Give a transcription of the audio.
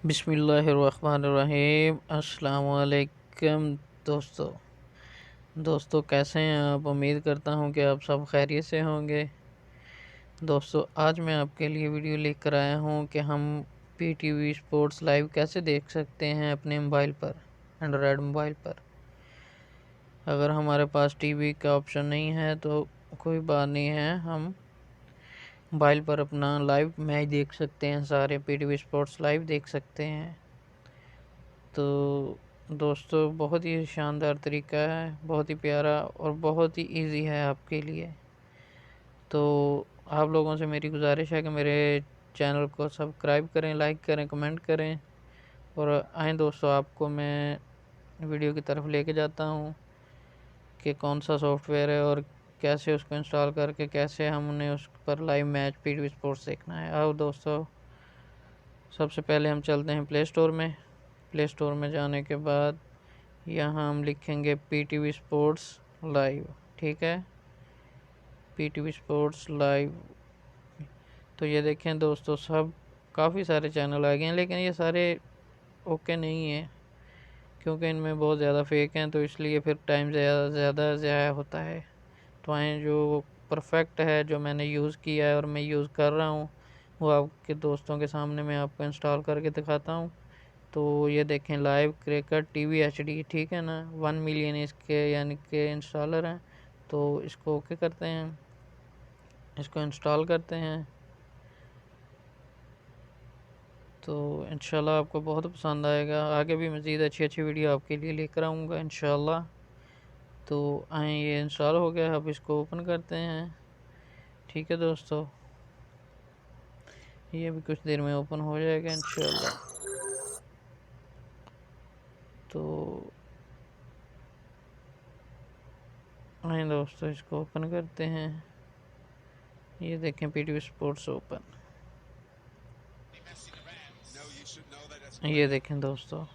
बिस्मिल्लाहिर्रहमानिर्रहीम। अस्सलाम वालेकुम दोस्तों कैसे हैं आप। उम्मीद करता हूं कि आप सब खैरियत से होंगे। दोस्तों आज मैं आपके लिए वीडियो लेकर आया हूं कि हम पीटीवी स्पोर्ट्स लाइव कैसे देख सकते हैं अपने मोबाइल पर, एंड्रॉयड मोबाइल पर। अगर हमारे पास टीवी का ऑप्शन नहीं है तो कोई बात नहीं है, हम मोबाइल पर अपना लाइव मैच देख सकते हैं, सारे पीटीवी स्पोर्ट्स लाइव देख सकते हैं। तो दोस्तों बहुत ही शानदार तरीका है, बहुत ही प्यारा और बहुत ही इजी है आपके लिए। तो आप लोगों से मेरी गुजारिश है कि मेरे चैनल को सब्सक्राइब करें, लाइक करें, कमेंट करें। और आए दोस्तों, आपको मैं वीडियो की तरफ लेके जाता हूँ कि कौन सा सॉफ्टवेयर है और कैसे उसको इंस्टॉल करके कैसे हमने उस पर लाइव मैच पीटीवी स्पोर्ट्स देखना है। आओ दोस्तों, सबसे पहले हम चलते हैं प्ले स्टोर में। प्ले स्टोर में जाने के बाद यहाँ हम लिखेंगे पीटीवी स्पोर्ट्स लाइव। ठीक है, पीटीवी स्पोर्ट्स लाइव। तो ये देखें दोस्तों, सब काफ़ी सारे चैनल आ गए हैं, लेकिन ये सारे ओके नहीं है क्योंकि इनमें बहुत ज़्यादा फेक हैं, तो इसलिए फिर टाइम ज़्यादा ज़ाया होता है। तो आए जो परफेक्ट है, जो मैंने यूज़ किया है और मैं यूज़ कर रहा हूँ, वो आपके दोस्तों के सामने मैं आपको इंस्टॉल करके दिखाता हूँ। तो ये देखें, लाइव क्रिकेट टीवी एचडी, ठीक है ना। 1 मिलियन इसके यानी कि इंस्टॉलर हैं। तो इसको ओके करते हैं, इसको इंस्टॉल करते हैं। तो इंशाल्लाह आपको बहुत पसंद आएगा। आगे भी मज़ीद अच्छी अच्छी वीडियो आपके लिए लेकर आऊँगा इंशाल्लाह। तो आए, ये इंस्टॉल हो गया, अब इसको ओपन करते हैं। ठीक है दोस्तों, ये भी कुछ देर में ओपन हो जाएगा इंशाल्लाह। तो आए दोस्तों, इसको ओपन करते हैं। ये देखें पीटीवी स्पोर्ट्स ओपन। ये देखें दोस्तों,